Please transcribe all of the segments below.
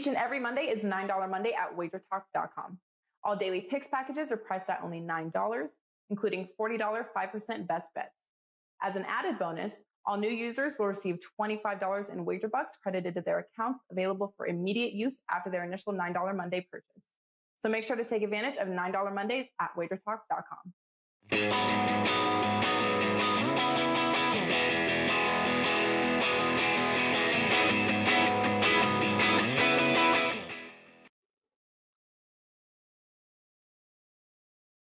Each and every Monday is $9 Monday at WagerTalk.com. All daily picks packages are priced at only $9, including $40 5% best bets. As an added bonus, all new users will receive $25 in wager bucks credited to their accounts, available for immediate use after their initial $9 Monday purchase. So make sure to take advantage of $9 Mondays at WagerTalk.com.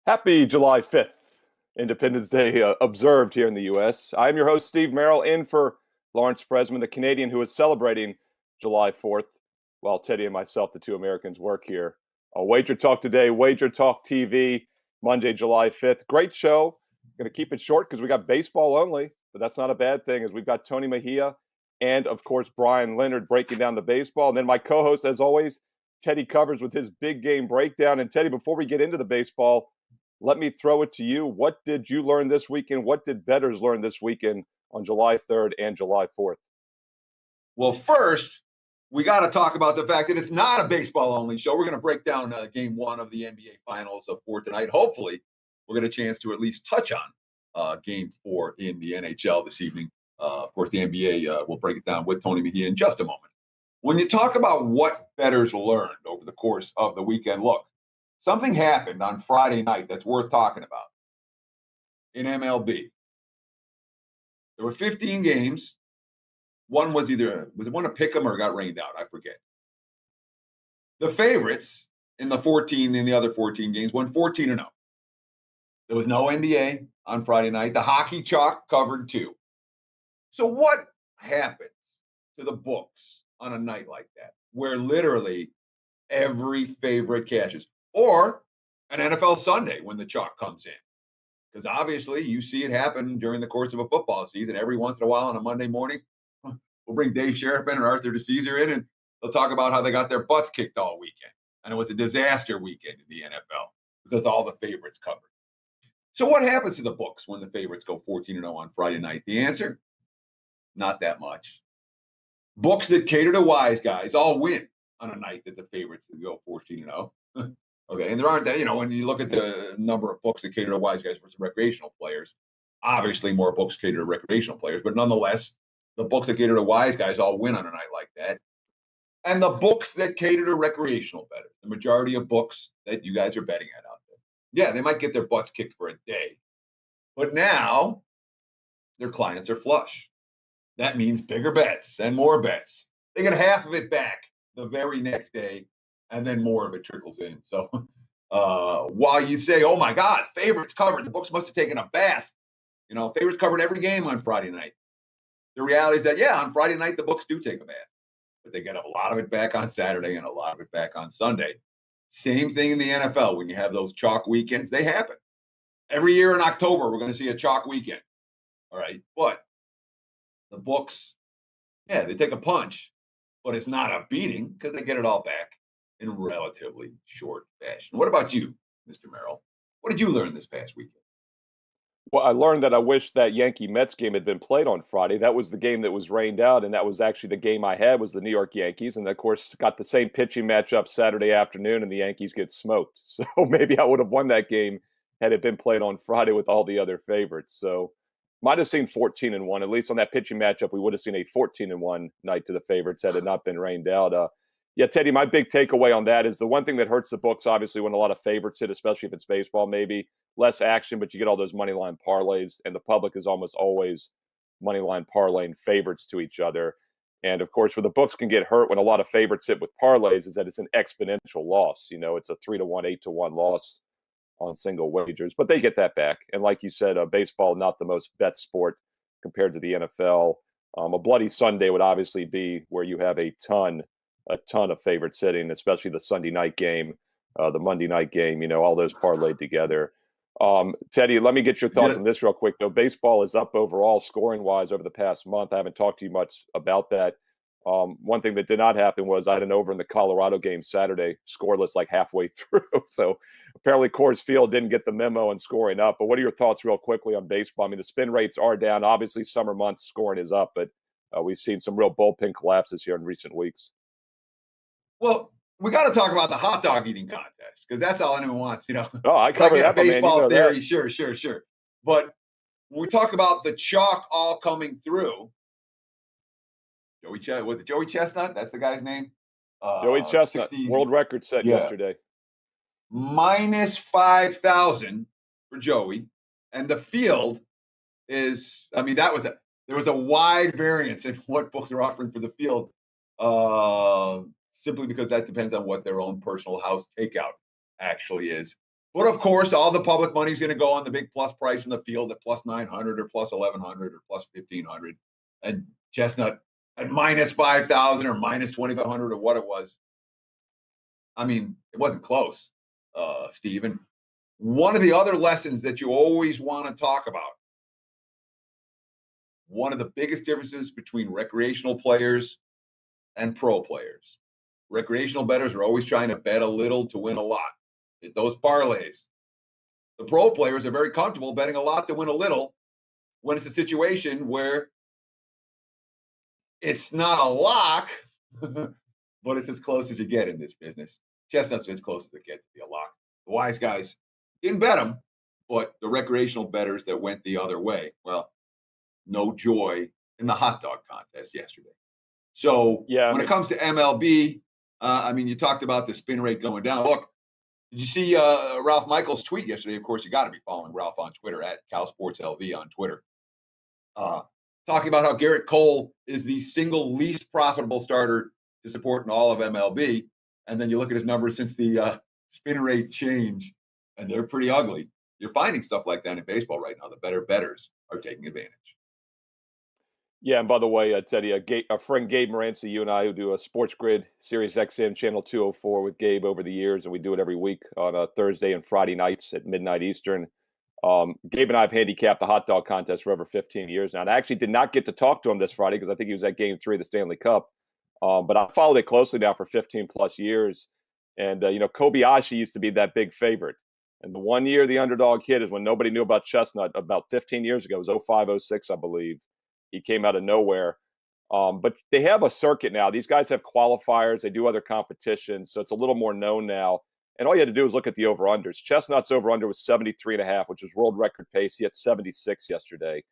Happy July 5th, Independence Day observed here in the U.S. I'm your host, Steve Merrill, in for Lawrence Presman, the Canadian who is celebrating July 4th, while Teddy and myself, the two Americans, work here. Wager Talk Today, Wager Talk TV, Monday, July 5th. Great show. Going to keep it short because we got baseball only, but that's not a bad thing, as we've got Tony Mejia and, of course, Bryan Leonard breaking down the baseball. And then my co-host, as always, Teddy Covers with his big game breakdown. And Teddy, before we get into the baseball, let me throw it to you. What did you learn this weekend? What did bettors learn this weekend on July 3rd and July 4th? Well, first, we got to talk about the fact that it's not a baseball-only show. We're going to break down Game 1 of the NBA Finals for tonight. Hopefully, we'll get a chance to at least touch on Game 4 in the NHL this evening. Of course, the NBA will break it down with Tony Mejia in just a moment. When you talk about what bettors learned over the course of the weekend, look, something happened on Friday night that's worth talking about in MLB. There were 15 games. One was was it one to pick 'em or got rained out? I forget. The favorites in the other 14 games went 14-0. There was no NBA on Friday night. The hockey chalk covered 2. So what happens to the books on a night like that, where literally every favorite cashes? Or an NFL Sunday when the chalk comes in. Because obviously you see it happen during the course of a football season. Every once in a while on a Monday morning, we'll bring Dave Sheriff in and Arthur DeCesar in, and they'll talk about how they got their butts kicked all weekend. And it was a disaster weekend in the NFL because all the favorites covered. So what happens to the books when the favorites go 14-0 on Friday night? The answer? Not that much. Books that cater to wise guys all win on a night that the favorites go 14-0. Okay, and there aren't, when you look at the number of books that cater to wise guys versus recreational players, obviously more books cater to recreational players, but nonetheless, the books that cater to wise guys all win on a night like that. And the books that cater to recreational bettors, the majority of books that you guys are betting at out there, yeah, they might get their butts kicked for a day, but now their clients are flush. That means bigger bets and more bets. They get half of it back the very next day, and then more of it trickles in. So while you say, oh my God, favorites covered, the books must have taken a bath. Favorites covered every game on Friday night. The reality is that, yeah, on Friday night, the books do take a bath, but they get a lot of it back on Saturday and a lot of it back on Sunday. Same thing in the NFL. When you have those chalk weekends, they happen. Every year in October, we're going to see a chalk weekend. All right. But the books, yeah, they take a punch, but it's not a beating because they get it all back in relatively short fashion. What about you, Mr. Merrill? What did you learn this past weekend? Well, I learned that I wish that Yankee-Mets game had been played on Friday. That was the game that was rained out, and that was actually the game I had was the New York Yankees. And, of course, got the same pitching matchup Saturday afternoon, and the Yankees get smoked. So maybe I would have won that game had it been played on Friday with all the other favorites. So might have seen 14-1. At least on that pitching matchup, we would have seen a 14-1 night to the favorites had it not been rained out. Yeah, Teddy, my big takeaway on that is the one thing that hurts the books, obviously, when a lot of favorites hit, especially if it's baseball, maybe less action, but you get all those money line parlays, and the public is almost always money line parlaying favorites to each other. And, of course, where the books can get hurt when a lot of favorites hit with parlays is that it's an exponential loss. It's a 3-1, 8-1 loss on single wagers, but they get that back. And like you said, baseball, not the most bet sport compared to the NFL. A bloody Sunday would obviously be where you have a ton of favorites hitting, especially the Sunday night game, the Monday night game, all those parlayed together. Teddy, let me get your thoughts on this real quick, though. Baseball is up overall scoring-wise over the past month. I haven't talked to you much about that. One thing that did not happen was I had an over in the Colorado game Saturday, scoreless like halfway through. So apparently Coors Field didn't get the memo and scoring up. But what are your thoughts real quickly on baseball? I mean, the spin rates are down. Obviously, summer months scoring is up, but we've seen some real bullpen collapses here in recent weeks. Well, we got to talk about the hot dog eating contest because that's all anyone wants, Oh, I covered that, baseball man. theory, sure. But when we talk about the chalk all coming through, Joey Chestnut? That's the guy's name. Joey Chestnut, 60s, world record set yesterday. Minus 5,000 for Joey, and the field is. I mean, there was a wide variance in what books are offering for the field. Simply because that depends on what their own personal house takeout actually is. But of course, all the public money is going to go on the big plus price in the field at plus 900 or plus 1,100 or plus 1,500. And Chestnut at minus 5,000 or minus 2,500 or what it was. I mean, it wasn't close, Steve. And one of the other lessons that you always want to talk about, one of the biggest differences between recreational players and pro players. Recreational bettors are always trying to bet a little to win a lot. Hit those parlays. The pro players are very comfortable betting a lot to win a little when it's a situation where it's not a lock, but it's as close as you get in this business. Chestnut's as close as it gets to be a lock. The wise guys didn't bet them, but the recreational bettors that went the other way, well, no joy in the hot dog contest yesterday. So when it comes to MLB, I mean, you talked about the spin rate going down. Look, did you see Ralph Michaels' tweet yesterday? Of course, you got to be following Ralph on Twitter at CalSportsLV on Twitter. Talking about how Garrett Cole is the single least profitable starter to support in all of MLB. And then you look at his numbers since the spin rate change, and they're pretty ugly. You're finding stuff like that in baseball right now. The better bettors are taking advantage. Yeah, and by the way, Teddy, a friend Gabe Moranci, you and I who do a Sports Grid Sirius XM channel 204 with Gabe over the years, and we do it every week on Thursday and Friday nights at midnight Eastern. Gabe and I have handicapped the hot dog contest for over 15 years now. And I actually did not get to talk to him this Friday because I think he was at Game 3 of the Stanley Cup. But I followed it closely now for 15 plus years. And, Kobayashi used to be that big favorite. And the one year the underdog hit is when nobody knew about Chestnut about 15 years ago. It was 05, 06, I believe. He came out of nowhere. But they have a circuit now. These guys have qualifiers. They do other competitions. So it's a little more known now. And all you had to do was look at the over-unders. Chestnut's over-under was 73.5, which was world record pace. He had 76 yesterday.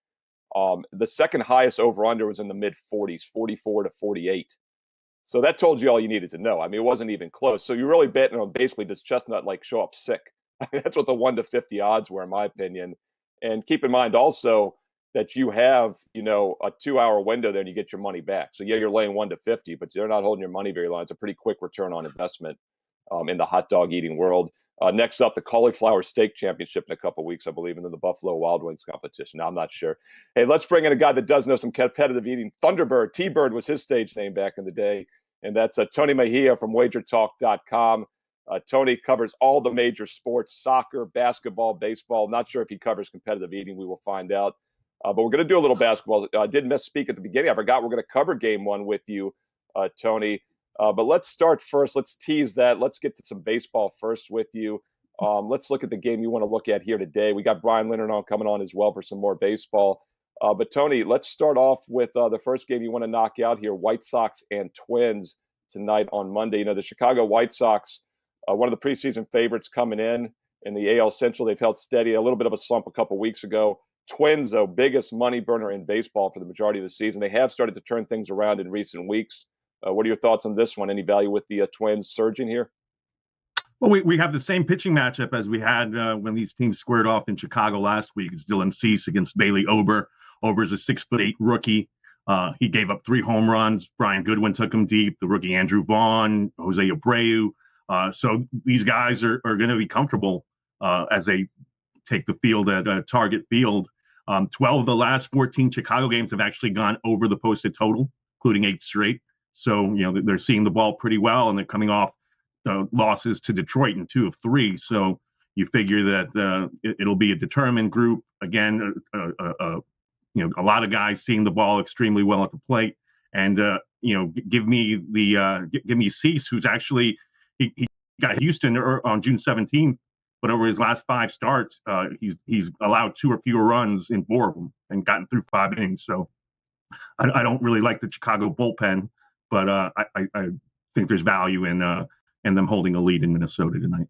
The second highest over-under was in the mid-40s, 44 to 48. So that told you all you needed to know. I mean, it wasn't even close. So you're really betting on basically does Chestnut show up sick? That's what the 1 to 50 odds were, in my opinion. And keep in mind also that you have, a 2-hour window there and you get your money back. So yeah, you're laying 1 to 50, but they're not holding your money very long. It's a pretty quick return on investment in the hot dog eating world. Next up, the Cauliflower Steak Championship in a couple of weeks, I believe, and then the Buffalo Wild Wings competition. Now, I'm not sure. Hey, let's bring in a guy that does know some competitive eating. Thunderbird, T-Bird was his stage name back in the day. And that's Tony Mejia from WagerTalk.com. Tony covers all the major sports, soccer, basketball, baseball. Not sure if he covers competitive eating. We will find out. But we're going to do a little basketball. I did misspeak at the beginning. I forgot we're going to cover Game 1 with you, Tony. But let's start first. Let's tease that. Let's get to some baseball first with you. Let's look at the game you want to look at here today. We got Bryan Leonard coming on as well for some more baseball. But, Tony, let's start off with the first game you want to knock out here, White Sox and Twins tonight on Monday. The Chicago White Sox, one of the preseason favorites coming in the AL Central. They've held steady, a little bit of a slump a couple weeks ago. Twins, though, biggest money burner in baseball for the majority of the season. They have started to turn things around in recent weeks. What are your thoughts on this one? Any value with the Twins surging here? Well, we have the same pitching matchup as we had when these teams squared off in Chicago last week. It's Dylan Cease against Bailey Ober. Ober's a 6'8" rookie. He gave up 3 home runs. Brian Goodwin took him deep. The rookie Andrew Vaughn, Jose Abreu. So these guys are going to be comfortable as they take the field at Target Field. 12 of the last 14 Chicago games have actually gone over the posted total, including 8 straight. So, they're seeing the ball pretty well, and they're coming off losses to Detroit in 2 of 3. So you figure that it'll be a determined group. Again, a lot of guys seeing the ball extremely well at the plate. And, give me Cease, who's actually, he got Houston on June 17th, but over his last 5 starts, he's allowed 2 or fewer runs in 4 of them and gotten through 5 innings. So I don't really like the Chicago bullpen. But I think there's value in them holding a lead in Minnesota tonight.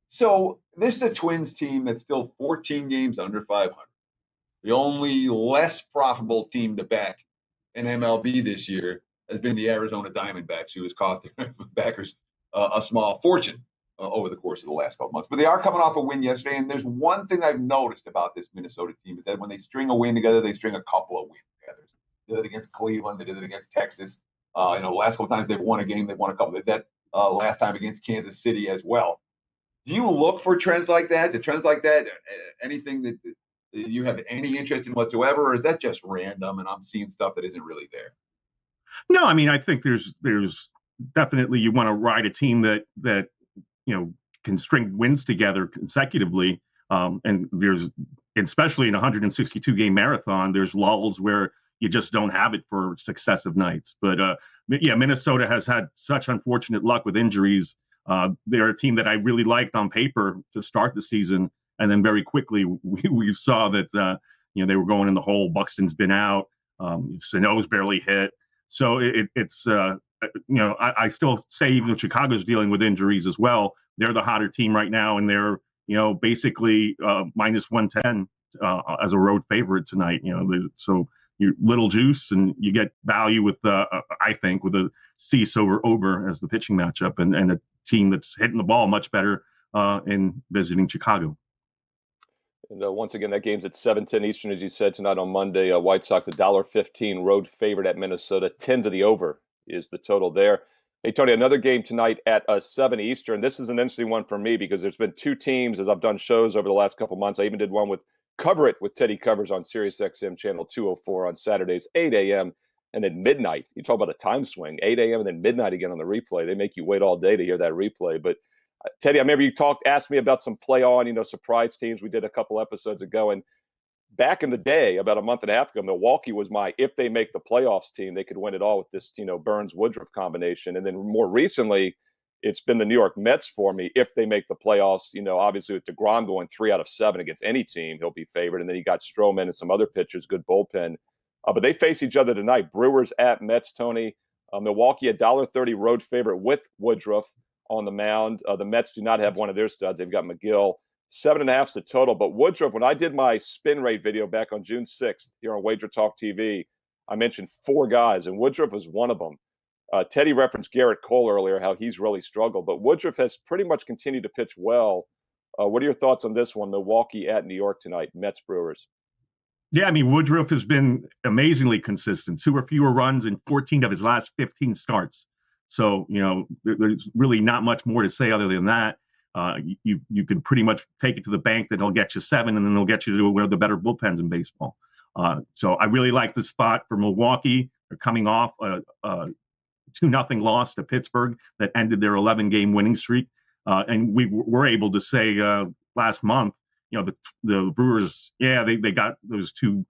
So this is a Twins team that's still 14 games under 500. The only less profitable team to back in MLB this year has been the Arizona Diamondbacks, who has cost their backers a small fortune over the course of the last couple months. But they are coming off a win yesterday, and there's one thing I've noticed about this Minnesota team is that when they string a win together, they string a couple of wins together. They did it against Cleveland. They did it against Texas. The last couple times they've won a game, they've won a couple. They did that last time against Kansas City as well. Do you look for trends like that? Anything that you have any interest in whatsoever, or is that just random and I'm seeing stuff that isn't really there? No, I mean, I think there's definitely, you want to ride a team that can string wins together consecutively. And there's, especially in a 162 game marathon, there's lulls where you just don't have it for successive nights. But Minnesota has had such unfortunate luck with injuries. They're a team that I really liked on paper to start the season, and then very quickly we saw that they were going in the hole. Buxton's been out. Sano's barely hit. So it's I still say, even though Chicago's dealing with injuries as well, they're the hotter team right now, and they're basically minus 110 as a road favorite tonight. So you little juice, and you get value with I think with a Cease over Ober as the pitching matchup, and a team that's hitting the ball much better in visiting Chicago. And once again, that game's at 7:10 Eastern, as you said, tonight on Monday. White Sox $1.15 road favorite at Minnesota. 10 to the over is the total there. Hey, Tony, another game tonight at 7 Eastern. This is an interesting one for me because there's been two teams, as I've done shows over the last couple months. I even did one with Cover It with Teddy Covers on Sirius XM channel 204 on Saturdays, 8 a.m. and then midnight. You talk about a time swing, 8 a.m. and then midnight again on the replay. They make you wait all day to hear that replay. But Teddy, I remember you asked me about some play on, surprise teams. We did a couple episodes ago. And back in the day, about a month and a half ago, Milwaukee was my, if they make the playoffs team, they could win it all with this, Burns-Woodruff combination. And then more recently, it's been the New York Mets for me. If they make the playoffs, obviously with DeGrom going 3 out of 7 against any team, he'll be favored. And then you got Stroman and some other pitchers, good bullpen. But they face each other tonight. Brewers at Mets, Tony. Milwaukee, $1.30 road favorite with Woodruff on the mound. The Mets do not have one of their studs. They've got McGill. 7.5 is the total. But Woodruff, when I did my spin rate video back on June 6th here on WagerTalk TV, I mentioned 4 guys, and Woodruff was one of them. Teddy referenced Garrett Cole earlier, how he's really struggled. But Woodruff has pretty much continued to pitch well. What are your thoughts on this one, Milwaukee at New York tonight, Mets Brewers? Yeah, I mean, Woodruff has been amazingly consistent. 2 or fewer runs in 14 of his last 15 starts. So, there's really not much more to say other than that. You can pretty much take it to the bank that he'll get you 7, and then they'll get you to one of the better bullpens in baseball. So I really like the spot for Milwaukee. They're coming off a 2-0 loss to Pittsburgh that ended their 11-game winning streak. And we were able to say last month, the Brewers, they got those 2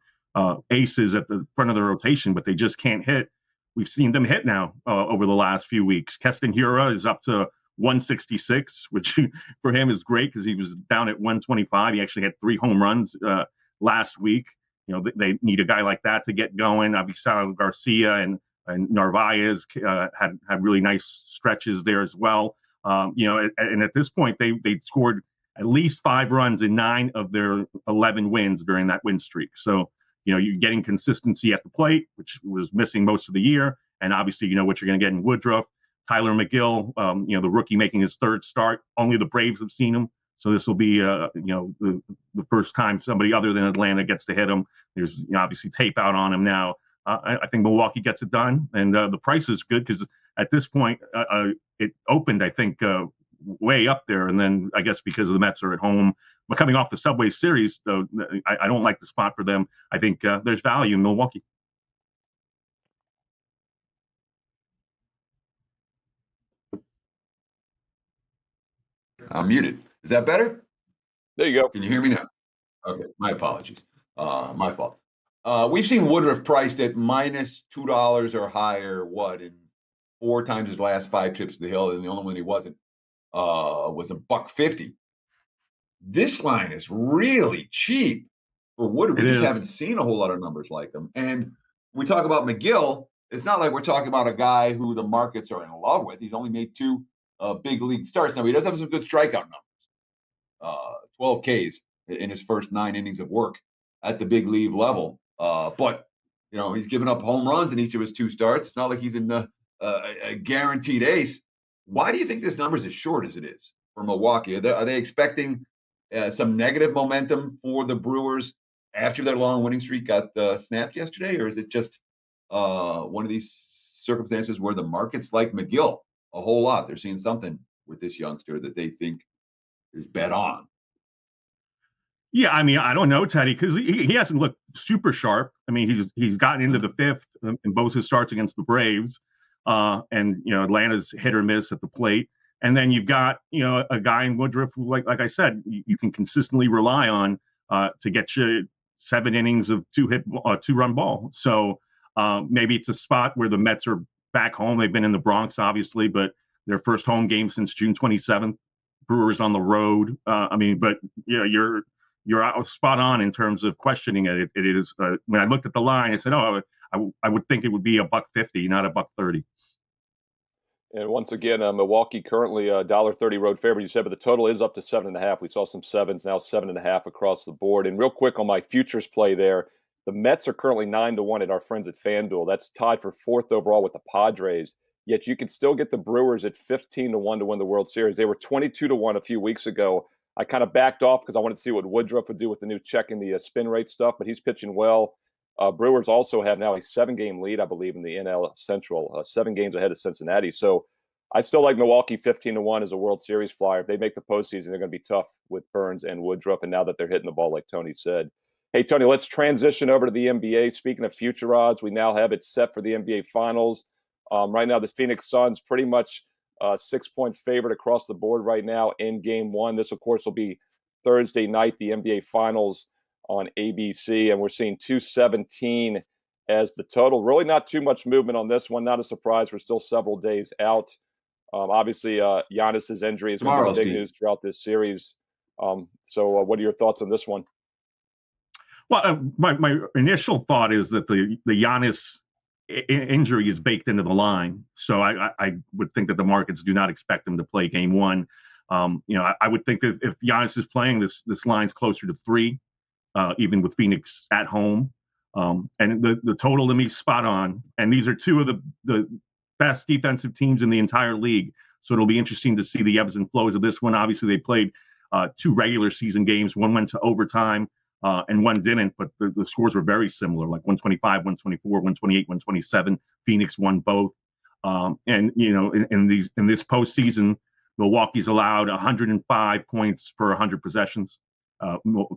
aces at the front of the rotation, but they just can't hit. We've seen them hit now over the last few weeks. Keston Hiura is up to 166, which for him is great because he was down at 125. He actually had 3 home runs last week. They need a guy like that to get going. Avisal Garcia and Narvaez had really nice stretches there as well. And at this point, they'd scored at least 5 runs in 9 of their 11 wins during that win streak. So, you're getting consistency at the plate, which was missing most of the year. And obviously, what you're going to get in Woodruff. Tyler McGill, the rookie making his 3rd start. Only the Braves have seen him. So this will be, the first time somebody other than Atlanta gets to hit him. There's obviously tape out on him now. I think Milwaukee gets it done. And the price is good because at this point, it opened, I think, way up there. And then I guess because the Mets are at home, but coming off the Subway Series, though, I don't like the spot for them. I think there's value in Milwaukee. I'm muted. Is that better? There you go. Can you hear me now? Okay, my apologies. My fault. We've seen Woodruff priced at minus $2 or higher, in 4 times his last 5 trips to the hill, and the only one he wasn't was $1.50. This line is really cheap for Woodruff. We just haven't seen a whole lot of numbers like them. And we talk about McGill. it's not like we're talking about a guy who the markets are in love with. He's only made 2 big league starts. Now, he does have some good strikeout numbers, 12 Ks in his first 9 innings of work at the big league level. But, he's given up home runs in each of his 2 starts. It's not like he's in a guaranteed ace. Why do you think this number is as short as it is for Milwaukee? Are they expecting some negative momentum for the Brewers after their long winning streak got snapped yesterday? Or is it just one of these circumstances where the markets like McGill a whole lot? They're seeing something with this youngster that they think is bet on. Yeah, I mean, I don't know, Teddy, because he hasn't looked super sharp. I mean, he's gotten into the 5th in both his starts against the Braves, and Atlanta's hit or miss at the plate. And then you've got a guy in Woodruff who, like I said, you can consistently rely on to get you 7 innings of 2-run ball. So maybe it's a spot where the Mets are back home. They've been in the Bronx, obviously, but their first home game since June 27th. Brewers on the road. But you're spot on in terms of questioning it. It is when I looked at the line, I said, I would think it would be $1.50, not $1.30. And once again, Milwaukee currently $1.30 road favorite, you said, but the total is up to 7.5. We saw some 7s, now 7.5 across the board. And real quick on my futures play there, the Mets are currently 9-1 at our friends at FanDuel. That's tied for 4th overall with the Padres. Yet you can still get the Brewers at 15-1 to win the World Series. They were 22-1 a few weeks ago. I kind of backed off because I wanted to see what Woodruff would do with the new check and the spin rate stuff, but he's pitching well. Brewers also have now a 7-game lead, I believe, in the NL Central, 7 games ahead of Cincinnati. So I still like Milwaukee 15-1 as a World Series flyer. If they make the postseason, they're going to be tough with Burns and Woodruff, and now that they're hitting the ball, like Tony said. Hey, Tony, let's transition over to the NBA. Speaking of future odds, we now have it set for the NBA Finals. Right now, the Phoenix Suns pretty much 6-point favorite across the board right now in Game 1. This, of course, will be Thursday night, the NBA Finals on ABC, and we're seeing 217 as the total. Really not too much movement on this one. Not a surprise. We're still several days out. Obviously, Giannis's injury is going to be big news throughout this series. So what are your thoughts on this one? Well, my initial thought is that the Giannis injury is baked into the line. So I would think that the markets do not expect him to play Game 1. I would think that if Giannis is playing, this line's closer to 3. Even with Phoenix at home. And the total to me spot on. And these are 2 of the best defensive teams in the entire league. So it'll be interesting to see the ebbs and flows of this one. Obviously, they played 2 regular season games. One went to overtime and one didn't, but the scores were very similar, like 125, 124, 128, 127. Phoenix won both. In this postseason, Milwaukee's allowed 105 points per 100 possessions.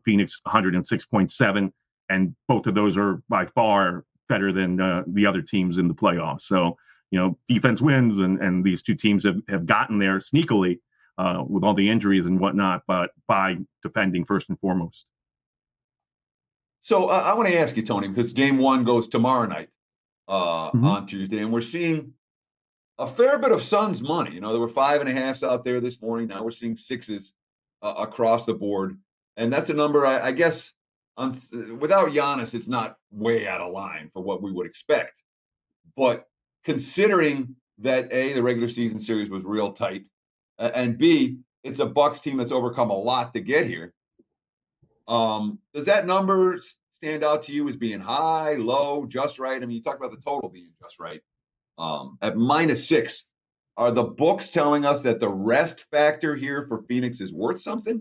Phoenix 106.7, and both of those are by far better than the other teams in the playoffs. So, defense wins, and these 2 teams have gotten there sneakily with all the injuries and whatnot, but by defending first and foremost. So I want to ask you, Tony, because Game 1 goes tomorrow night on Tuesday, and we're seeing a fair bit of Suns money. There were 5.5s out there this morning. Now we're seeing 6s across the board. And that's a number, I guess, without Giannis, it's not way out of line for what we would expect. But considering that, A, the regular season series was real tight, and B, it's a Bucks team that's overcome a lot to get here, does that number stand out to you as being high, low, just right? I mean, you talked about the total being just right. At -6, are the books telling us that the rest factor here for Phoenix is worth something?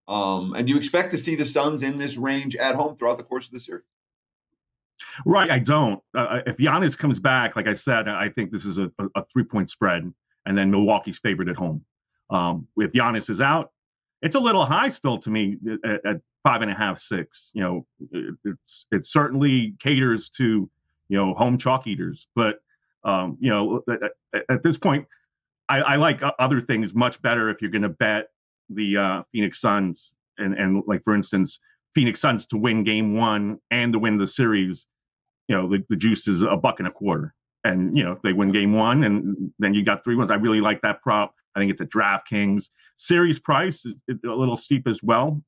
And do you expect to see the Suns in this range at home throughout the course of the series? Right, I don't. If Giannis comes back, like I said, I think this is a 3-point spread, and then Milwaukee's favored at home. If Giannis is out, it's a little high still to me at 5.5, 6. It certainly caters to home chalk eaters, but at this point, I like other things much better if you're going to bet the Phoenix Suns and like, for instance, Phoenix Suns to win Game 1 and to win the series. The juice is $1.25, and if they win Game 1 and then you got 3 wins. I really like that prop. I think it's a DraftKings. Series price is a little steep as well.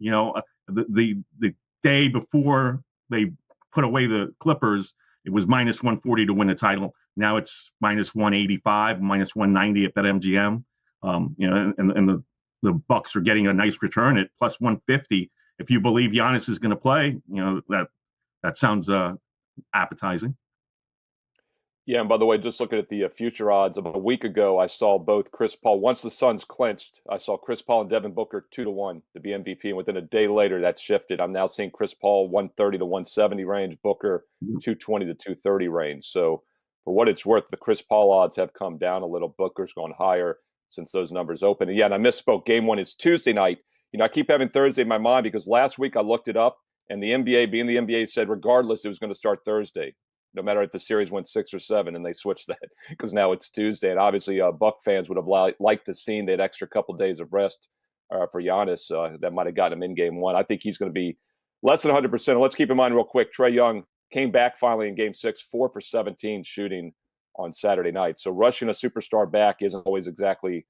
The day before they put away the Clippers, It was minus 140 to win the title. Now it's minus 185, minus 190 at BetMGM. And the Bucks are getting a nice return at plus 150. If you believe Giannis is going to play, that sounds appetizing. Yeah, and by the way, just looking at the future odds, about a week ago, I saw both Chris Paul. Once the Suns clinched, I saw Chris Paul and Devin Booker 2-1 to be MVP, and within a day later, that shifted. I'm now seeing Chris Paul 130 to 170 range, Booker 220 to 230 range. So, for what it's worth, the Chris Paul odds have come down a little. Booker's gone higher since those numbers opened. And yeah, and I misspoke. Game 1 is Tuesday night. I keep having Thursday in my mind because last week I looked it up, and the NBA, being the NBA, said regardless it was going to start Thursday, no matter if the series went 6 or 7, and they switched that because now it's Tuesday. And obviously, Buck fans would have liked to seen that extra couple days of rest for Giannis. That might have gotten him in Game 1. I think he's going to be less than 100%. And let's keep in mind real quick, Trae Young came back finally in Game 6, 4 for 17 shooting on Saturday night. So rushing a superstar back isn't always exactly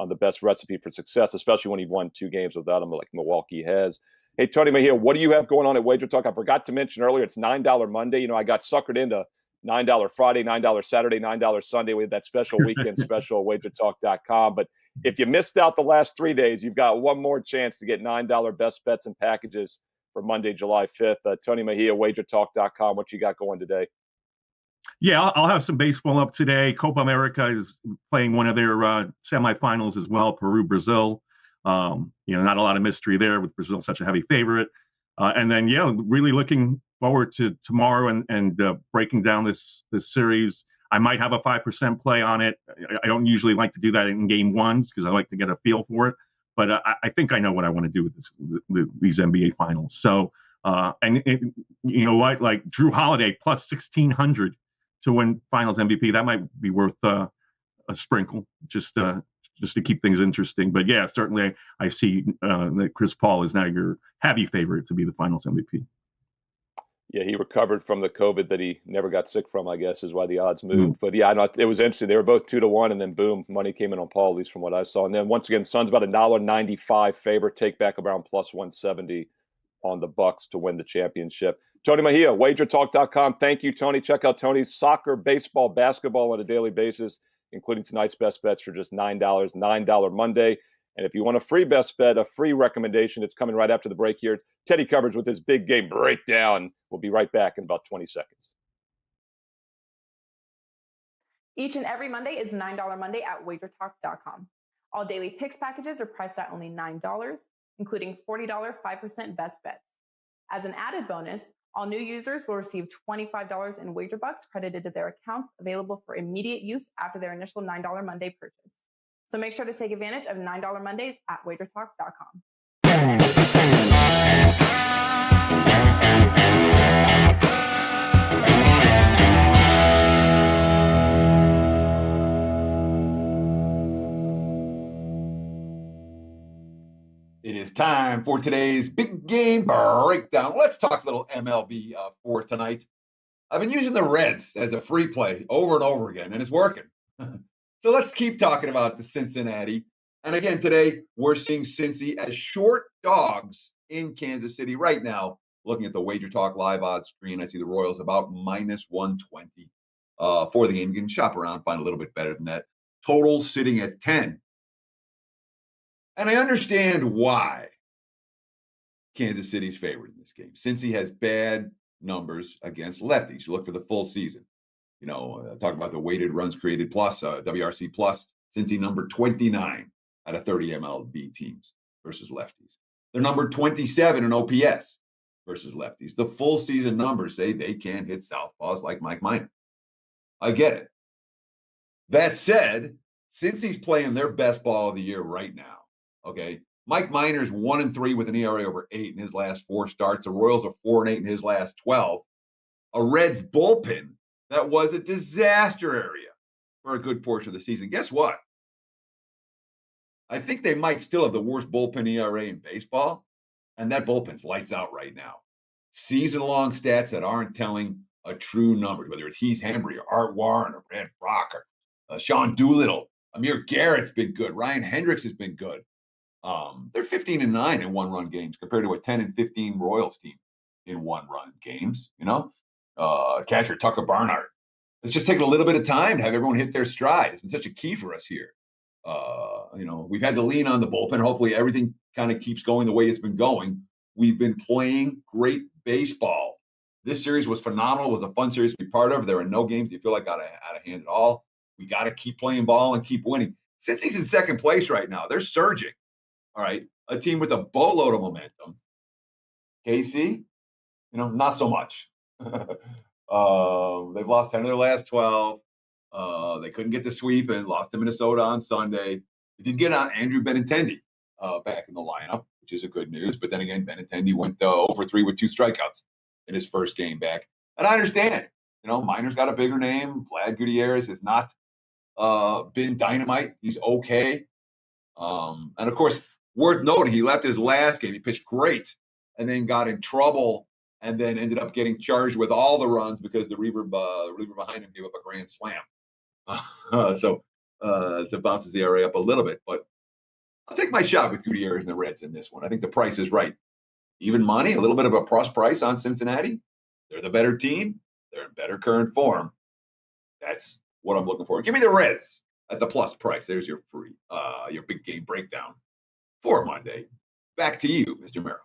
the best recipe for success, especially when you've won 2 games without him like Milwaukee has. Hey, Tony Mejia, what do you have going on at WagerTalk? I forgot to mention earlier, it's $9 Monday. I got suckered into $9 Friday, $9 Saturday, $9 Sunday. We had that special weekend special at WagerTalk.com. But if you missed out the last 3 days, you've got one more chance to get $9 best bets and packages for Monday, July 5th. Tony Mejia, WagerTalk.com. What you got going today? Yeah, I'll have some baseball up today. Copa America is playing one of their semifinals as well, Peru, Brazil. Not a lot of mystery there with Brazil such a heavy favorite. And then, really looking forward to tomorrow and breaking down this series. I might have a 5% play on it. I don't usually like to do that in game ones because I like to get a feel for it. But I think I know what I want to do with these NBA finals. So, you know what? Like Drew Holiday plus 1,600 to win Finals MVP. That might be worth a sprinkle just to keep things interesting. But yeah, certainly I see that Chris Paul is now your heavy favorite to be the Finals MVP. Yeah, he recovered from the COVID that he never got sick from, I guess, is why the odds moved. But yeah, it was interesting. They were both 2-1, and then boom, money came in on Paul, at least from what I saw. And then once again, Suns about $1.95 favorite, take back around plus 170 on the Bucks to win the championship. Tony Mejia, WagerTalk.com. Thank you, Tony. Check out Tony's soccer, baseball, basketball on a daily basis, including tonight's best bets for just $9, $9 Monday. And if you want a free best bet, a free recommendation, it's coming right after the break here. Teddy Covers with his big game breakdown. We'll be right back in about 20 seconds. Each and every Monday is $9 Monday at WagerTalk.com. All daily picks packages are priced at only $9, including $40 5% best bets. As an added bonus, all new users will receive $25 in wager bucks credited to their accounts, available for immediate use after their initial $9 Monday purchase. So make sure to take advantage of $9 Mondays at WagerTalk.com. It is time for today's big game breakdown. Let's talk a little MLB for tonight. I've been using the Reds as a free play over and over again, and it's working. So let's keep talking about the Cincinnati. And again, today, we're seeing Cincy as short dogs in Kansas City right now. Looking at the Wager Talk live odds screen, I see the Royals about minus 120 for the game. You can shop around, find a little bit better than that. Total sitting at 10. And I understand why Kansas City's favored in this game. Cincy has bad numbers against lefties. You look for the full season. Talk about the weighted runs created plus, WRC plus, Cincy number 29 out of 30 MLB teams versus lefties. They're number 27 in OPS versus lefties. The full season numbers say they can't hit southpaws like Mike Minor. I get it. That said, Cincy's playing their best ball of the year right now. Okay. Mike Minor's 1-3 with an ERA over 8 in his last 4 starts. The Royals are 4-8 in his last 12. A Reds bullpen that was a disaster area for a good portion of the season. Guess what? I think they might still have the worst bullpen ERA in baseball, and that bullpen's lights out right now. Season-long stats that aren't telling a true number, whether it's Heath Hembry or Art Warren or Brad Brock or Sean Doolittle. Amir Garrett's been good. Ryan Hendricks has been good. They're 15-9 in one-run games compared to a 10-15 Royals team in one-run games. catcher Tucker Barnhart. It's just taken a little bit of time to have everyone hit their stride. It's been such a key for us here. We've had to lean on the bullpen. Hopefully everything kind of keeps going the way it's been going. We've been playing great baseball. This series was phenomenal. It was a fun series to be part of. There are no games you feel like out of hand at all. We got to keep playing ball and keep winning. Since he's in second place right now, they're surging. All right. A team with a boatload of momentum. KC, not so much. They've lost 10 of their last 12. They couldn't get the sweep and lost to Minnesota on Sunday. They did get Andrew Benintendi back in the lineup, which is a good news. But then again, Benintendi went over 3 with 2 strikeouts in his first game back. And I understand, Minor's got a bigger name. Vlad Gutierrez has not been dynamite. He's okay. And of course, worth noting, he left his last game. He pitched great and then got in trouble and then ended up getting charged with all the runs because the reliever behind him gave up a grand slam. So that bounces the ERA up a little bit. But I'll take my shot with Gutierrez and the Reds in this one. I think the price is right. Even money, a little bit of a plus price on Cincinnati. They're the better team. They're in better current form. That's what I'm looking for. Give me the Reds at the plus price. There's your your big game breakdown for Monday. Back to you, Mr. Merrill.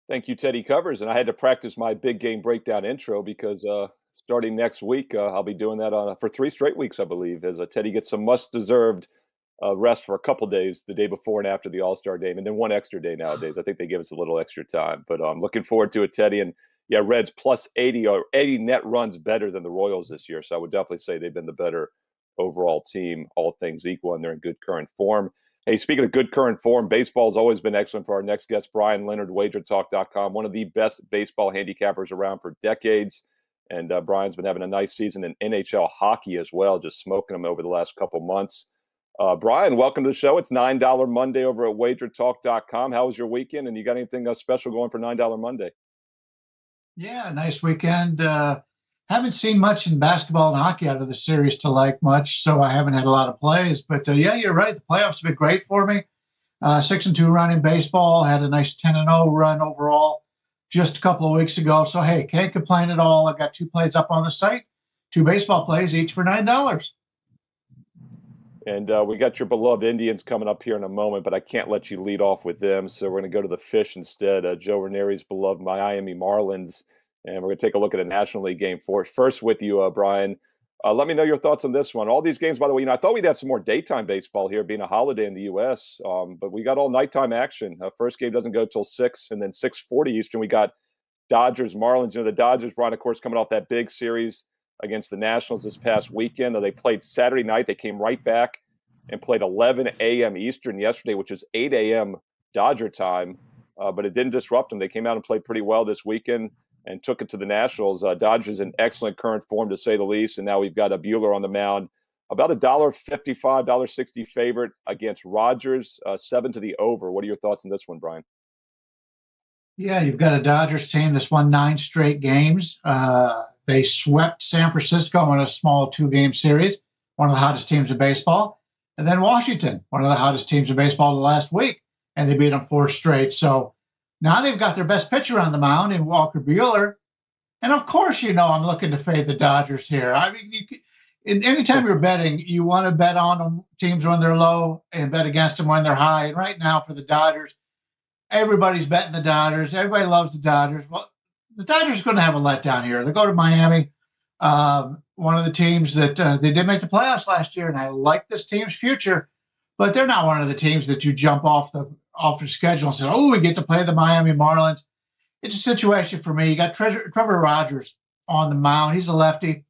Thank you, Teddy Covers. And I had to practice my big game breakdown intro because starting next week, I'll be doing that for 3 straight weeks, I believe, as Teddy gets some much-deserved rest for a couple days, the day before and after the All-Star game, and then 1 extra day nowadays. I think they give us a little extra time. But I'm looking forward to it, Teddy. And, yeah, Reds plus 80 or 80 net runs better than the Royals this year. So I would definitely say they've been the better overall team, all things equal, and they're in good current form. Hey, speaking of good current form, baseball has always been excellent for our next guest, Bryan Leonard, WagerTalk.com, one of the best baseball handicappers around for decades. And Bryan's been having a nice season in NHL hockey as well, just smoking them over the last couple months. Bryan, welcome to the show. It's $9 Monday over at WagerTalk.com. How was your weekend? And you got anything special going for $9 Monday? Yeah, nice weekend. Haven't seen much in basketball and hockey out of the series to like much, so I haven't had a lot of plays. But yeah, you're right. The playoffs have been great for me. 6-2 run in baseball. Had a nice 10-0 run overall just a couple of weeks ago. So hey, can't complain at all. I got 2 plays up on the site, 2 baseball plays, each for $9. And we got your beloved Indians coming up here in a moment, but I can't let you lead off with them. So we're going to go to the Fish instead. Joe Ranieri's beloved Miami Marlins. And we're going to take a look at a National League game first with you, Bryan. Let me know your thoughts on this one. All these games, by the way, I thought we'd have some more daytime baseball here, being a holiday in the U.S., but we got all nighttime action. First game doesn't go till 6, and then 6:40 Eastern, we got Dodgers, Marlins. The Dodgers, Bryan, of course, coming off that big series against the Nationals this past weekend. They played Saturday night. They came right back and played 11 a.m. Eastern yesterday, which is 8 a.m. Dodger time, but it didn't disrupt them. They came out and played pretty well this weekend and took it to the Nationals. Dodgers in excellent current form, to say the least. And now we've got a Buehler on the mound, about $1.55, $1.60 favorite against Rogers, 7 to the over. What are your thoughts on this one, Bryan? Yeah, you've got a Dodgers team that's won 9 straight games. They swept San Francisco in a small 2-game series, one of the hottest teams in baseball. And then Washington, one of the hottest teams in baseball the last week, and they beat them 4 straight. So now they've got their best pitcher on the mound in Walker Buehler. And of course, I'm looking to fade the Dodgers here. I mean, anytime you're betting, you want to bet on them, teams when they're low and bet against them when they're high. And right now for the Dodgers, everybody's betting the Dodgers. Everybody loves the Dodgers. Well, the Dodgers are going to have a letdown here. They go to Miami, one of the teams that they did make the playoffs last year, and I like this team's future, but they're not one of the teams that you jump off the schedule and say, oh, we get to play the Miami Marlins. It's a situation for me. You got Trevor Rogers on the mound. He's a lefty.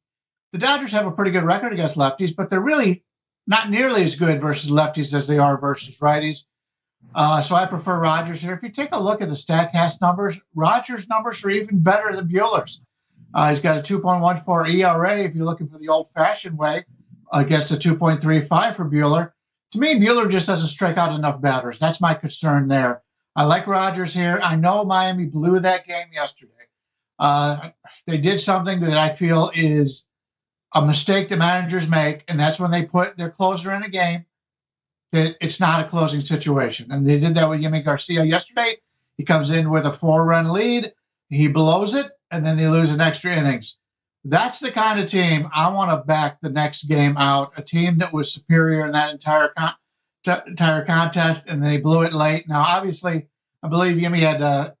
The Dodgers have a pretty good record against lefties, but they're really not nearly as good versus lefties as they are versus righties. So I prefer Rogers here. If you take a look at the StatCast numbers, Rogers' numbers are even better than Buehler's. He's got a 2.14 ERA if you're looking for the old-fashioned way, against a 2.35 for Buehler. To me, Buehler just doesn't strike out enough batters. That's my concern there. I like Rogers here. I know Miami blew that game yesterday. They did something that I feel is a mistake the managers make, and that's when they put their closer in a game, that it's not a closing situation. And they did that with Yimi Garcia yesterday. He comes in with a 4-run lead. He blows it. and then they lose in extra innings. That's the kind of team I want to back the next game out, a team that was superior in that entire contest, and they blew it late. Now, obviously, I believe Yimmy had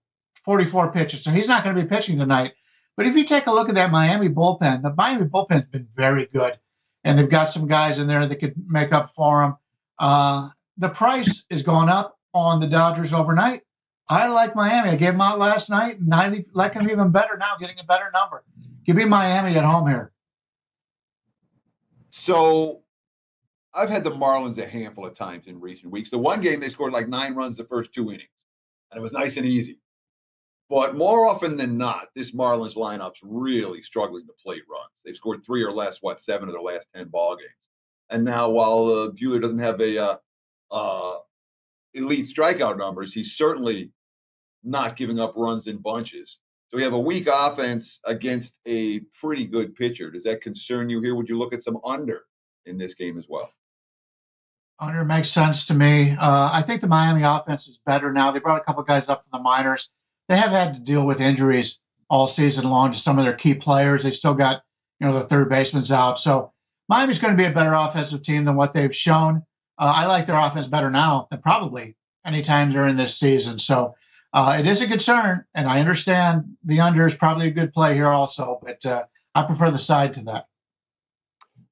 44 pitches, so he's not going to be pitching tonight. But if you take a look at that Miami bullpen, the Miami bullpen's been very good, and they've got some guys in there that could make up for them. The price is going up on the Dodgers overnight. I like Miami. I gave them out last night, and I like them even better now, getting a better number. Give me Miami at home here. So I've had the Marlins a handful of times in recent weeks. The one game they scored like 9 runs the first 2 innings, and it was nice and easy. But more often than not, this Marlins lineup's really struggling to plate runs. They've scored 3 or less, 7 of their last 10 ball games. And now, while Buehler doesn't have a elite strikeout numbers, he's certainly not giving up runs in bunches. So we have a weak offense against a pretty good pitcher. Does that concern you here? Would you look at some under in this game as well? Under makes sense to me. I think the Miami offense is better now. They brought a couple guys up from the minors. They have had to deal with injuries all season long to some of their key players. They've still got, the third baseman's out. So Miami's going to be a better offensive team than what they've shown. I like their offense better now than probably any time during this season. So it is a concern, and I understand the under is probably a good play here also, but I prefer the side to that.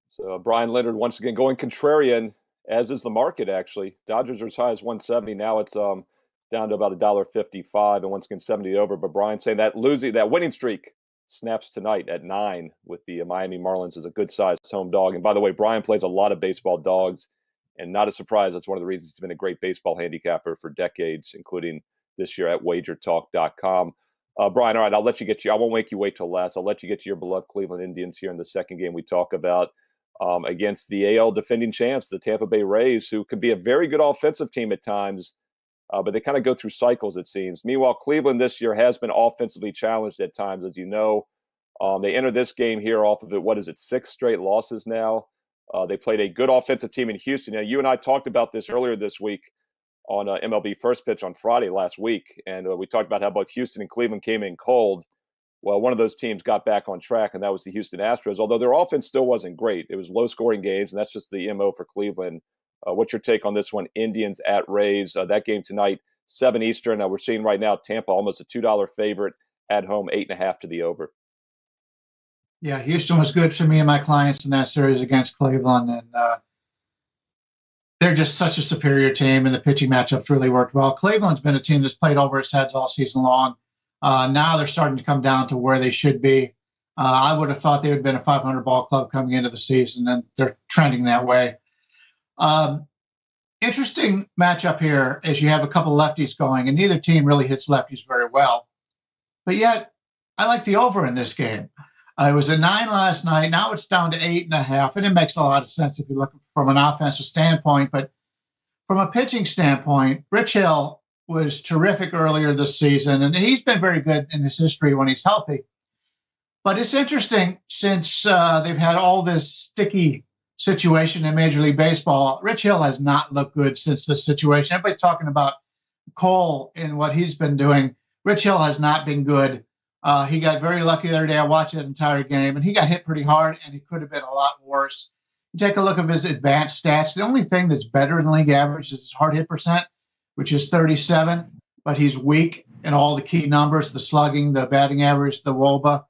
So Bryan Leonard once again going contrarian, as is the market actually. Dodgers are as high as 170. Now it's down to about $1.55, and once again 70 over. But Brian saying that winning streak snaps tonight at 9 with the Miami Marlins as a good sized home dog. And by the way, Brian plays a lot of baseball dogs, and not a surprise. That's one of the reasons he's been a great baseball handicapper for decades, including this year at WagerTalk.com. Brian, all right, I'll let you I won't make you wait till last. I'll let you get to your beloved Cleveland Indians here in the second game we talk about against the AL defending champs, the Tampa Bay Rays, who can be a very good offensive team at times, but they kind of go through cycles, it seems. Meanwhile, Cleveland this year has been offensively challenged at times, as you know. They enter this game here off of it, 6 straight losses now. They played a good offensive team in Houston. Now, you and I talked about this earlier this week on MLB First Pitch on Friday last week, and we talked about how both Houston and Cleveland came in cold. Well, one of those teams got back on track, and that was the Houston Astros, although their offense still wasn't great. It was low-scoring games, and that's just the MO for Cleveland. What's your take on this one, Indians at Rays? That game tonight, 7 Eastern. We're seeing right now Tampa almost a $2 favorite at home, 8.5 to the over. Yeah, Houston was good for me and my clients in that series against Cleveland, and they're just such a superior team, and the pitching matchups really worked well. Cleveland's been a team that's played over its heads all season long. Now they're starting to come down to where they should be. I would have thought they would have been a 500 ball club coming into the season, and they're trending that way. Interesting matchup here as you have a couple lefties going, and neither team really hits lefties very well. But yet, I like the over in this game. It was at 9 last night. Now it's down to 8.5, and it makes a lot of sense if you look from an offensive standpoint. But from a pitching standpoint, Rich Hill was terrific earlier this season, and he's been very good in his history when he's healthy. But it's interesting since they've had all this sticky situation in Major League Baseball. Rich Hill has not looked good since this situation. Everybody's talking about Cole and what he's been doing. Rich Hill has not been good. He got very lucky the other day. I watched that entire game, and he got hit pretty hard, and he could have been a lot worse. You take a look at his advanced stats. The only thing that's better than league average is his hard hit percent, which is 37, but he's weak in all the key numbers, the slugging, the batting average, the WOBA.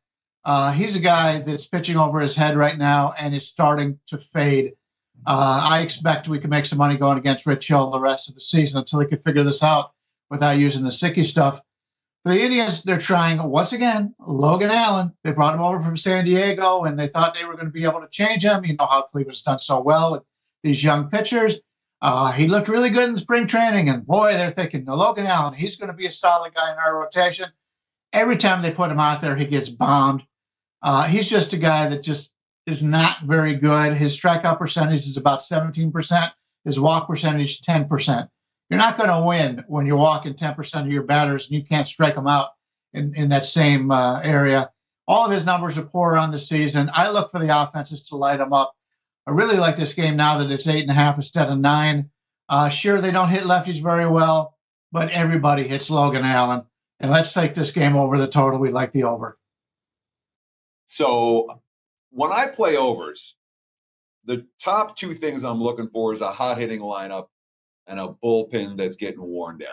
He's a guy that's pitching over his head right now and is starting to fade. I expect we can make some money going against Rich Hill the rest of the season until he can figure this out without using the sicky stuff. For the Indians, they're trying, once again, Logan Allen. They brought him over from San Diego, and they thought they were going to be able to change him. You know how Cleveland's done so well with these young pitchers. He looked really good in spring training, and boy, they're thinking, Logan Allen, he's going to be a solid guy in our rotation. Every time they put him out there, he gets bombed. He's just a guy that just is not very good. His strikeout percentage is about 17%. His walk percentage, 10%. You're not going to win when you're walking 10% of your batters and you can't strike them out in that same area. All of his numbers are poor on the season. I look for the offenses to light them up. I really like this game now that it's 8.5 instead of 9. Sure, they don't hit lefties very well, but everybody hits Logan Allen. And let's take this game over the total. We like the over. So when I play overs, the top two things I'm looking for is a hot hitting lineup and a bullpen that's getting worn down.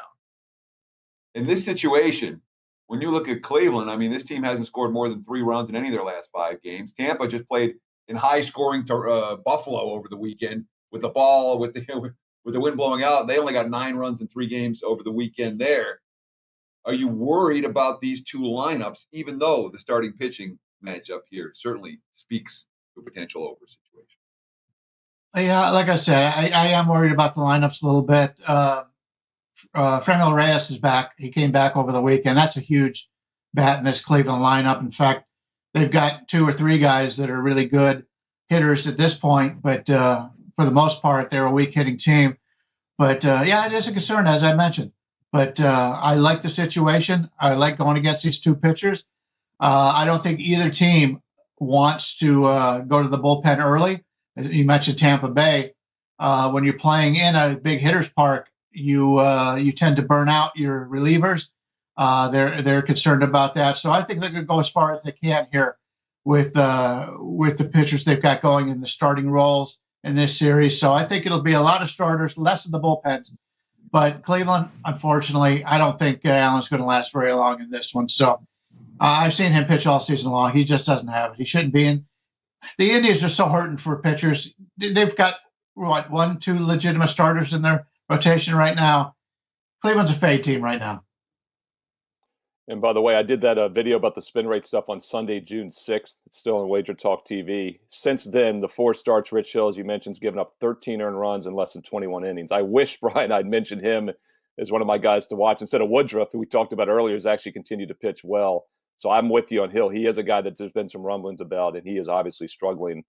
In this situation, when you look at Cleveland, I mean, this team hasn't scored more than 3 runs in any of their last 5 games. Tampa just played in high scoring to Buffalo over the weekend with the ball, with the wind blowing out. They only got 9 runs in 3 games over the weekend there. Are you worried about these two lineups, even though the starting pitching matchup here certainly speaks to a potential over situation? Yeah, like I said, I am worried about the lineups a little bit. Franmil Reyes is back. He came back over the weekend. That's a huge bat in this Cleveland lineup. In fact, they've got 2 or 3 guys that are really good hitters at this point, but for the most part, they're a weak hitting team. But yeah, it is a concern, as I mentioned. But I like the situation. I like going against these 2 pitchers. I don't think either team wants to go to the bullpen early. As you mentioned Tampa Bay. When you're playing in a big hitter's park, you tend to burn out your relievers. They're concerned about that. So I think they're going to go as far as they can here with the pitchers they've got going in the starting roles in this series. So I think it'll be a lot of starters, less of the bullpens. But Cleveland, unfortunately, I don't think Allen's going to last very long in this one. So I've seen him pitch all season long. He just doesn't have it. He shouldn't be in. The Indians are so hurting for pitchers. They've got, 1, 2 legitimate starters in their rotation right now. Cleveland's a fade team right now. And by the way, I did that video about the spin rate stuff on Sunday, June 6th. It's still on WagerTalk TV. Since then, the 4 starts, Rich Hill, as you mentioned, has given up 13 earned runs in less than 21 innings. I wish, Brian, I'd mentioned him as one of my guys to watch instead of Woodruff, who we talked about earlier, has actually continued to pitch well. So I'm with you on Hill. He is a guy that there's been some rumblings about, and he is obviously struggling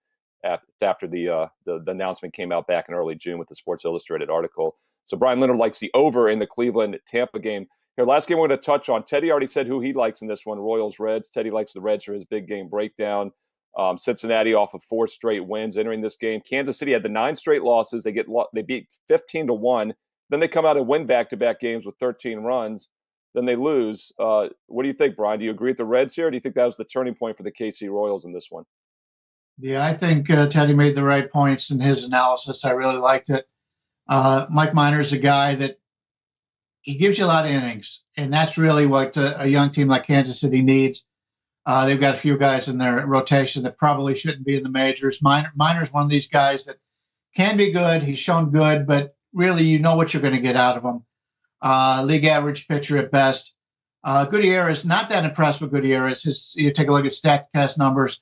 after the announcement came out back in early June with the Sports Illustrated article. So Bryan Leonard likes the over in the Cleveland-Tampa game. Here, last game we're going to touch on. Teddy already said who he likes in this one, Royals-Reds. Teddy likes the Reds for his big game breakdown. Cincinnati off of 4 straight wins entering this game. Kansas City had the 9 straight losses. They beat 15-1. Then they come out and win back-to-back games with 13 runs. Then they lose. What do you think, Brian? Do you agree with the Reds here? Or do you think that was the turning point for the KC Royals in this one? Yeah, I think Teddy made the right points in his analysis. I really liked it. Mike Minor's a guy that he gives you a lot of innings, and that's really what a young team like Kansas City needs. They've got a few guys in their rotation that probably shouldn't be in the majors. Minor's one of these guys that can be good. He's shown good, but really you know what you're going to get out of him. League average pitcher at best. Gutierrez, not that impressed with Gutierrez. You take a look at StatCast numbers.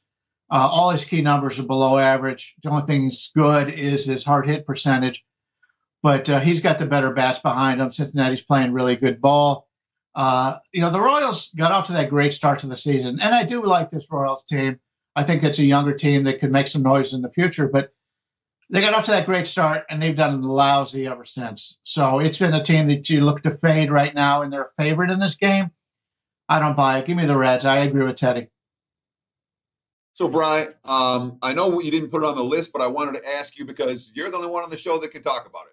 All his key numbers are below average. The only thing that's good is his hard hit percentage. But he's got the better bats behind him. Cincinnati's playing really good ball. The Royals got off to that great start to the season. And I do like this Royals team. I think it's a younger team that could make some noise in the future. But they got off to that great start, and they've done lousy ever since. So it's been a team that you look to fade right now, and they're a favorite in this game. I don't buy it. Give me the Reds. I agree with Teddy. So, Brian, I know you didn't put it on the list, but I wanted to ask you because you're the only one on the show that can talk about it.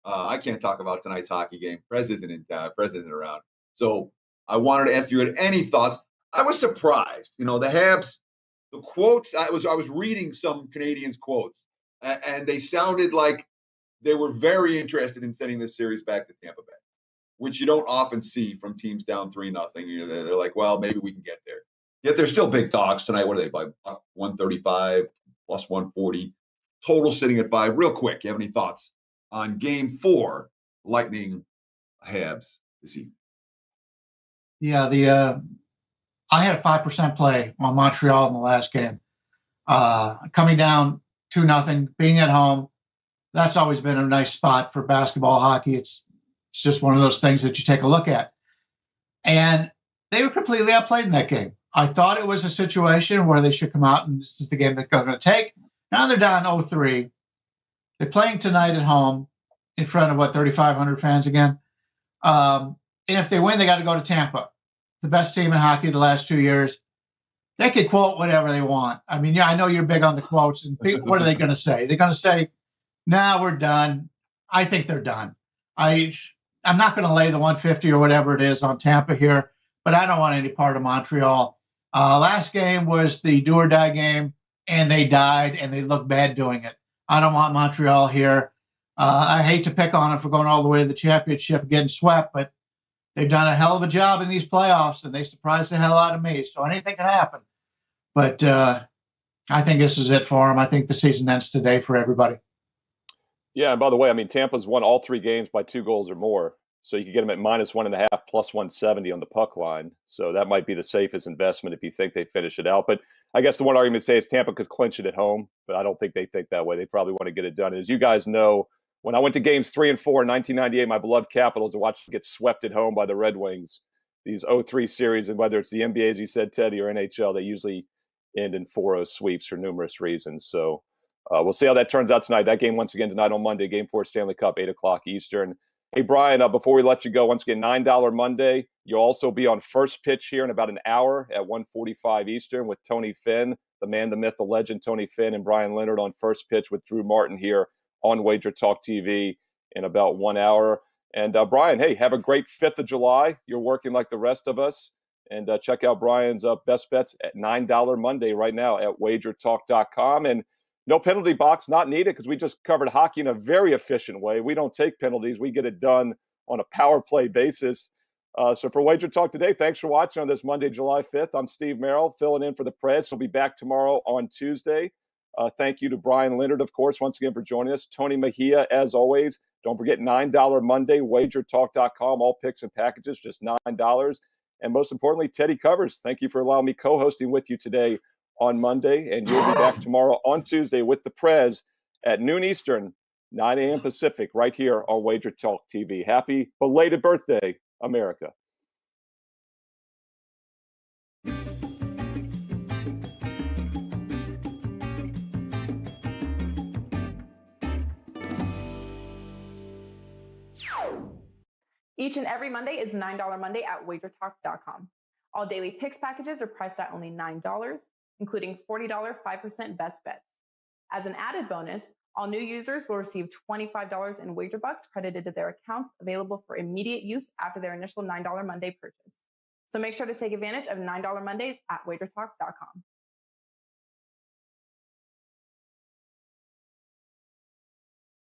I can't talk about tonight's hockey game. Prez isn't around. So I wanted to ask you, had any thoughts? I was surprised. The Habs, the quotes, I was reading some Canadians' quotes, and they sounded like they were very interested in sending this series back to Tampa Bay, which you don't often see from teams down 3-0. They're like, well, maybe we can get there. Yet they're still big dogs tonight. What are they, by 135 plus 140? Total sitting at 5. Real quick, you have any thoughts on Game 4, Lightning Habs this evening? Yeah, I had a 5% play on Montreal in the last game. Coming down 2-0, being at home, that's always been a nice spot for basketball, hockey. It's just one of those things that you take a look at. And they were completely outplayed in that game. I thought it was a situation where they should come out and this is the game they're going to take. Now they're down 0-3. They're playing tonight at home in front of 3,500 fans again. And if they win, they got to go to Tampa, the best team in hockey the last 2 years. They could quote whatever they want. I mean, yeah, I know you're big on the quotes. And what are they going to say? They're going to say, "Nah, we're done." I think they're done. I'm not going to lay the 150 or whatever it is on Tampa here, but I don't want any part of Montreal. Last game was the do or die game, and they died, and they looked bad doing it. I don't want Montreal here. I hate to pick on them for going all the way to the championship and getting swept, but they've done a hell of a job in these playoffs, and they surprised the hell out of me. So anything can happen. But I think this is it for them. I think the season ends today for everybody. Yeah, and by the way, I mean, Tampa's won all 3 games by 2 goals or more. So you can get them at -1.5, plus 170 on the puck line. So that might be the safest investment if you think they finish it out. But I guess the one argument to say is Tampa could clinch it at home, but I don't think they think that way. They probably want to get it done. As you guys know, when I went to games 3 and 4 in 1998, my beloved Capitals, to watch them get swept at home by the Red Wings, these 0-3 series, and whether it's the NBA, as you said, Teddy, or NHL, they usually end in 4-0 sweeps for numerous reasons. So we'll see how that turns out tonight. That game once again tonight on Monday, Game 4 Stanley Cup, 8 o'clock Eastern. Hey, Bryan, before we let you go, once again, $9 Monday. You'll also be on First Pitch here in about an hour at 1:45 Eastern with Tony Finn, the man, the myth, the legend, Tony Finn, and Bryan Leonard on First Pitch with Drew Martin here on WagerTalk TV in about 1 hour. And Bryan, hey, have a great 5th of July. You're working like the rest of us. And check out Bryan's best bets at $9 Monday right now at WagerTalk.com. And no penalty box not needed because we just covered hockey in a very efficient way. We don't take penalties. We get it done on a power play basis. So for Wager Talk today, thanks for watching on this Monday, July 5th. I'm Steve Merrill, filling in for the Prez. We'll be back tomorrow on Tuesday. Thank you to Bryan Leonard, of course, once again for joining us. Tony Mejia, as always. Don't forget $9 Monday, WagerTalk.com. All picks and packages, just $9. And most importantly, Teddy Covers. Thank you for allowing me co-hosting with you today on Monday, and you'll be back tomorrow on Tuesday with the Prez at noon Eastern, 9 a.m. Pacific, right here on Wager Talk TV. Happy belated birthday, America. Each and every Monday is $9 Monday at WagerTalk.com. All daily picks packages are priced at only $9, including $40 5% best bets. As an added bonus, all new users will receive $25 in wager bucks credited to their accounts, available for immediate use after their initial $9 Monday purchase. So make sure to take advantage of $9 Mondays at WagerTalk.com.